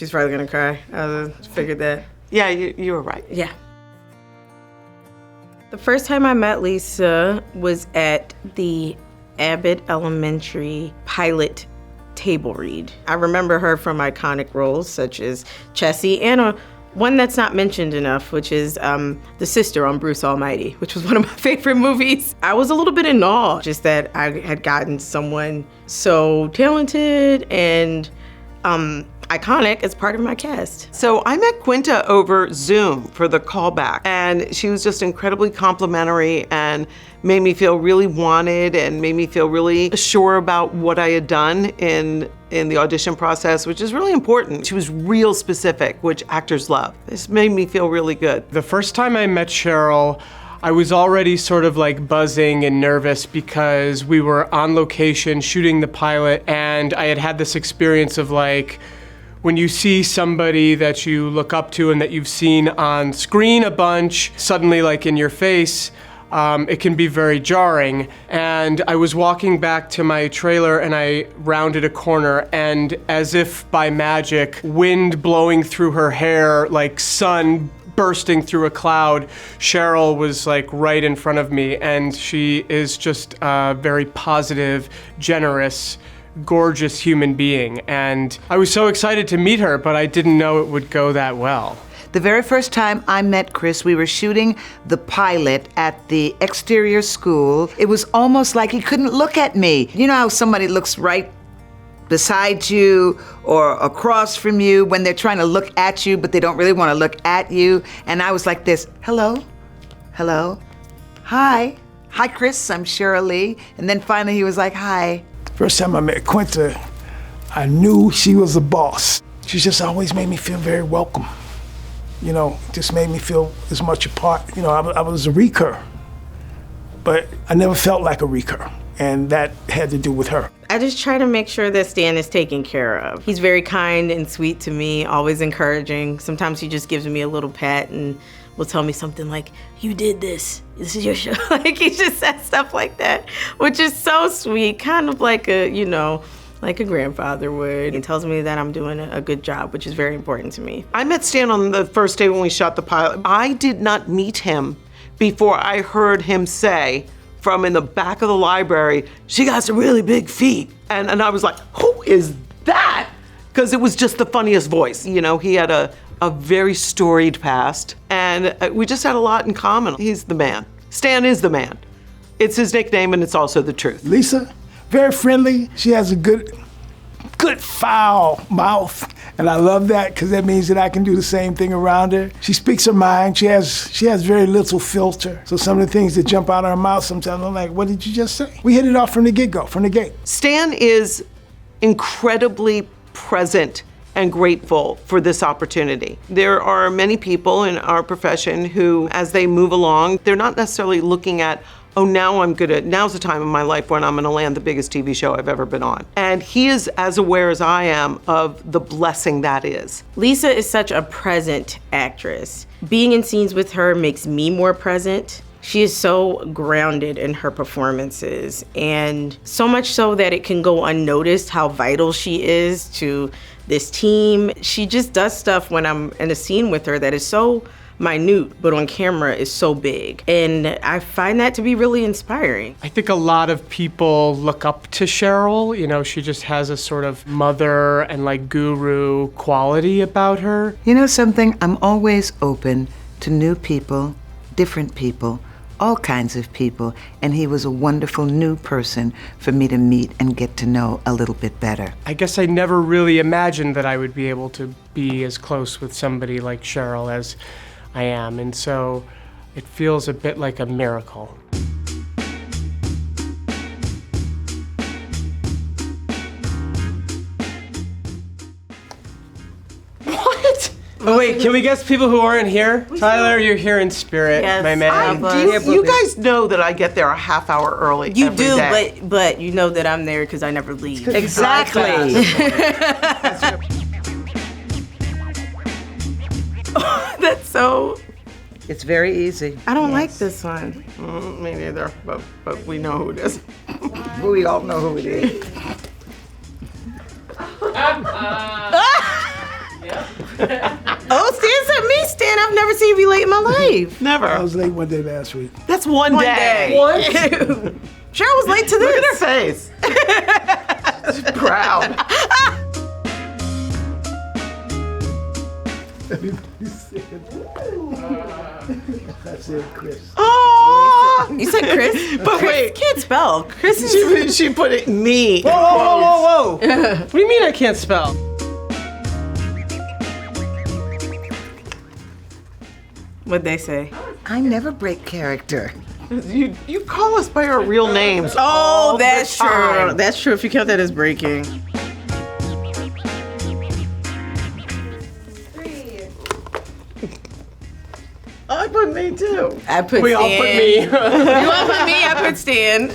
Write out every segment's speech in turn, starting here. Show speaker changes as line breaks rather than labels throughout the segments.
she's probably gonna cry. I figured that.
Yeah, you were right.
Yeah. The first time I met Lisa was at the Abbott Elementary pilot table read. I remember her from iconic roles such as Chessie and one that's not mentioned enough, which is the sister on Bruce Almighty, which was one of my favorite movies. I was a little bit in awe just that I had gotten someone so talented and iconic as part of my cast.
So I met Quinta over Zoom for the callback, and she was just incredibly complimentary and made me feel really wanted and made me feel really sure about what I had done in the audition process, which is really important. She was real specific, which actors love. This made me feel really good.
The first time I met Sheryl, I was already sort of like buzzing and nervous because we were on location shooting the pilot, and I had had this experience of like, when you see somebody that you look up to and that you've seen on screen a bunch, suddenly like in your face, it can be very jarring. And I was walking back to my trailer and I rounded a corner, and as if by magic, wind blowing through her hair, like sun bursting through a cloud, Sheryl was like right in front of me, and she is just a very positive, generous, gorgeous human being, and I was so excited to meet her, but I didn't know it would go that well.
The very first time I met Chris, we were shooting the pilot at the exterior school. It was almost like he couldn't look at me. You know how somebody looks right beside you or across from you when they're trying to look at you, but they don't really want to look at you? And I was like this, hello, hello, hi, Chris, I'm Sheryl. And then finally he was like, hi.
First time I met Quinta, I knew she was a boss. She just always made me feel very welcome. You know, just made me feel as much a part. You know, I was a recur, but I never felt like a recur, and that had to do with her.
I just try to make sure that Stan is taken care of. He's very kind and sweet to me, always encouraging. Sometimes he just gives me a little pat and will tell me something like, you did this is your show. Like, he just says stuff like that, which is so sweet, kind of like a, you know, like a grandfather would. He tells me that I'm doing a good job, which is very important to me.
I met Stan on the first day when we shot the pilot. I did not meet him before I heard him say from in the back of the library, she got some really big feet. And I was like, who is that? Because it was just the funniest voice. You know, he had a very storied past, and we just had a lot in common. He's the man. Stan is the man. It's his nickname, and it's also the truth.
Lisa, very friendly. She has a good foul mouth, and I love that because that means that I can do the same thing around her. She speaks her mind. She has very little filter. So some of the things that jump out of her mouth, sometimes I'm like, what did you just say? We hit it off from the get-go, from the gate.
Stan is incredibly present and grateful for this opportunity. There are many people in our profession who, as they move along, they're not necessarily looking at, oh, now's the time in my life when I'm gonna land the biggest TV show I've ever been on. And he is as aware as I am of the blessing that is.
Lisa is such a present actress. Being in scenes with her makes me more present. She is so grounded in her performances, and so much so that it can go unnoticed how vital she is to this team. She just does stuff when I'm in a scene with her that is so minute, but on camera is so big. And I find that to be really inspiring.
I think a lot of people look up to Sheryl. You know, she just has a sort of mother and like guru quality about her.
You know something? I'm always open to new people, different people, all kinds of people, and he was a wonderful new person for me to meet and get to know a little bit better.
I guess I never really imagined that I would be able to be as close with somebody like Sheryl as I am, and so it feels a bit like a miracle. Oh wait, can we guess people who aren't here? Tyler, you're here in spirit,
Yes,
my man.
You guys know that I get there a half hour early
You
every
do,
day.
but you know that I'm there because I never leave.
Exactly.
That's so.
It's very easy.
I don't like this one.
Me neither, but we know who it is.
We all know who it is.
Oh, Stan said me, Stan. I've never seen you be late in my life.
Never.
I was late one day last week.
That's one day.
Cheryl was late to this.
Look at her face. She's proud.
I said Chris.
Oh,
You said Chris?
But
Chris
wait.
can't spell. Chris is...
she put it me.
Whoa, whoa, whoa, whoa, whoa. What do you mean I can't spell?
What'd they say?
I never break character.
You call us by our real names.
Oh,
all the
that's true.
time.
That's true if you count that as breaking.
I put me too.
I put
We
Stan.
all put me.
You all put me, I put Stan.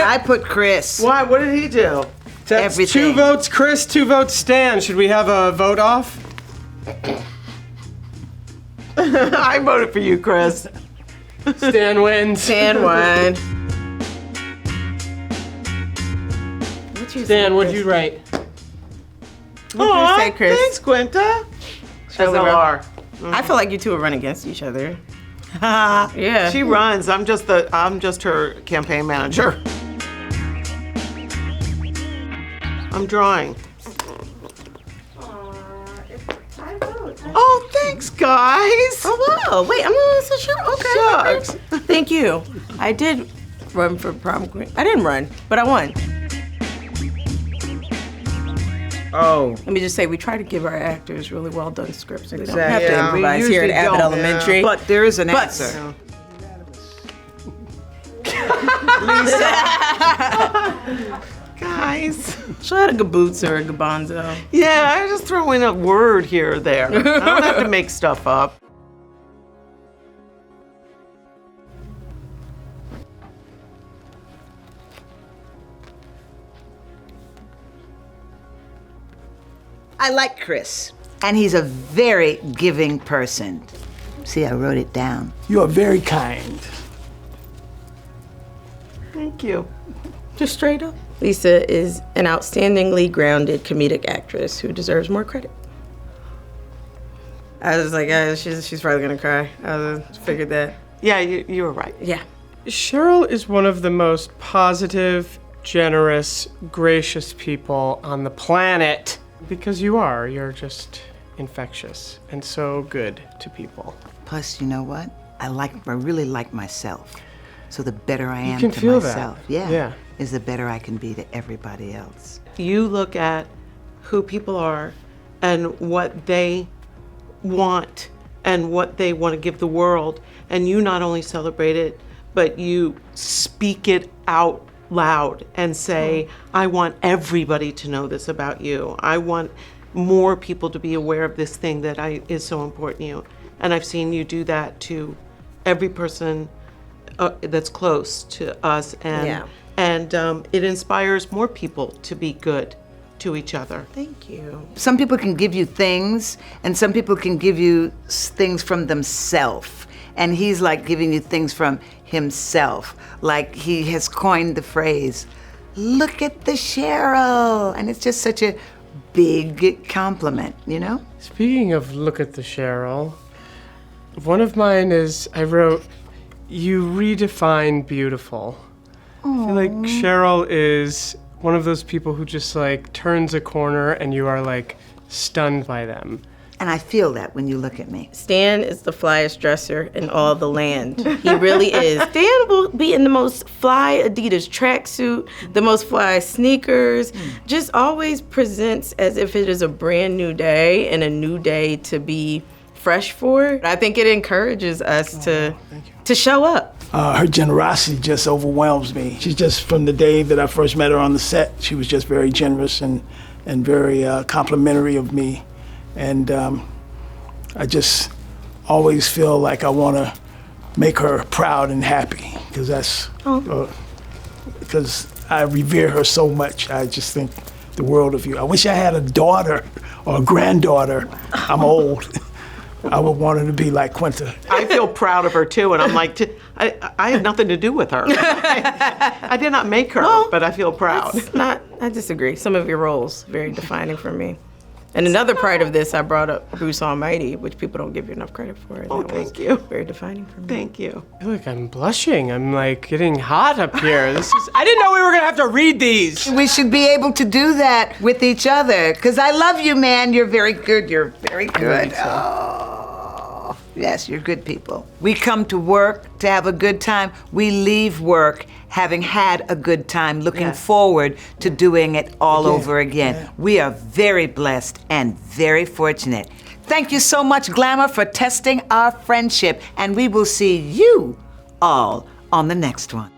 I put Chris.
Why? What did he do?
That's
Everything.
2 votes Chris, 2 votes Stan. Should we have a vote off?
I voted for you, Chris.
Stan wins.
Stan won. What'd you
Stan,
say,
what'd
Chris?
you write?
What'd you say, Chris?
Thanks, Quinta. SLR.
I feel like you two would run against each other. Yeah.
She runs. I'm just her campaign manager. I'm drawing. Oh, thanks, guys.
Oh, wow. Wait, I'm not so sure. Okay.
Shucks.
Thank you. I did run for prom queen. I didn't run, but I won.
Oh.
Let me just say, we try to give our actors really well done scripts. We don't
Exactly.
have to
Yeah,
we
improvise here at
usually
Abbott
don't.
Elementary.
But there is an
But-
answer.
Guys.
She'll have a Gaboots or a Gabanzo.
Yeah, I just throw in a word here or there. I don't have to make stuff up.
I like Chris. And he's a very giving person. See, I wrote it down.
You are very kind.
Thank you.
Just straight up. Lisa is an outstandingly grounded comedic actress who deserves more credit. I was like, she's probably gonna cry. I figured that.
Yeah, you were right.
Yeah.
Sheryl is one of the most positive, generous, gracious people on the planet. Because you are. You're just infectious and so good to people.
Plus, you know what? I really like myself. So the better I am
can
to
feel that.
myself,
Yeah.
is the better I can be to everybody else.
You look at who people are and what they want and what they want to give the world, and you not only celebrate it, but you speak it out loud and say, I want everybody to know this about you. I want more people to be aware of this thing that is so important to you. And I've seen you do that to every person that's close to us, and it inspires more people to be good to each other.
Thank you.
Some people can give you things, and some people can give you things from themselves. And he's like giving you things from himself. Like he has coined the phrase, look at the Sheryl. And it's just such a big compliment, you know?
Speaking of look at the Sheryl, one of mine is I wrote, you redefine beautiful. I feel like Sheryl is one of those people who just like turns a corner and you are like stunned by them.
And I feel that when you look at me.
Stan is the flyest dresser in all the land. He really is. Stan will be in the most fly Adidas tracksuit, the most fly sneakers, just always presents as if it is a brand new day and a new day to be fresh for. I think it encourages us to show up.
Her generosity just overwhelms me. She's just, from the day that I first met her on the set, she was just very generous and very complimentary of me. And I just always feel like I want to make her proud and happy, because because I revere her so much. I just think the world of you. I wish I had a daughter or a granddaughter. I'm old. I would want her to be like Quinta.
I feel proud of her too, and I'm like, I had nothing to do with her. I did not make her, but I feel proud.
I disagree. Some of your roles very defining for me. And another part of this, I brought up Bruce Almighty, which people don't give you enough credit for.
Oh,
That
thank
was
you.
Very defining for me.
Thank you.
I feel like I'm blushing. I'm like getting hot up here. I didn't know we were gonna have to read these.
We should be able to do that with each other. Because I love you, man. You're very good. You're very good. Oh, yes, you're good people. We come to work to have a good time. We leave work having had a good time, looking forward to doing it all over again.
Yeah.
We are very blessed and very fortunate. Thank you so much, Glamour, for testing our friendship. And we will see you all on the next one.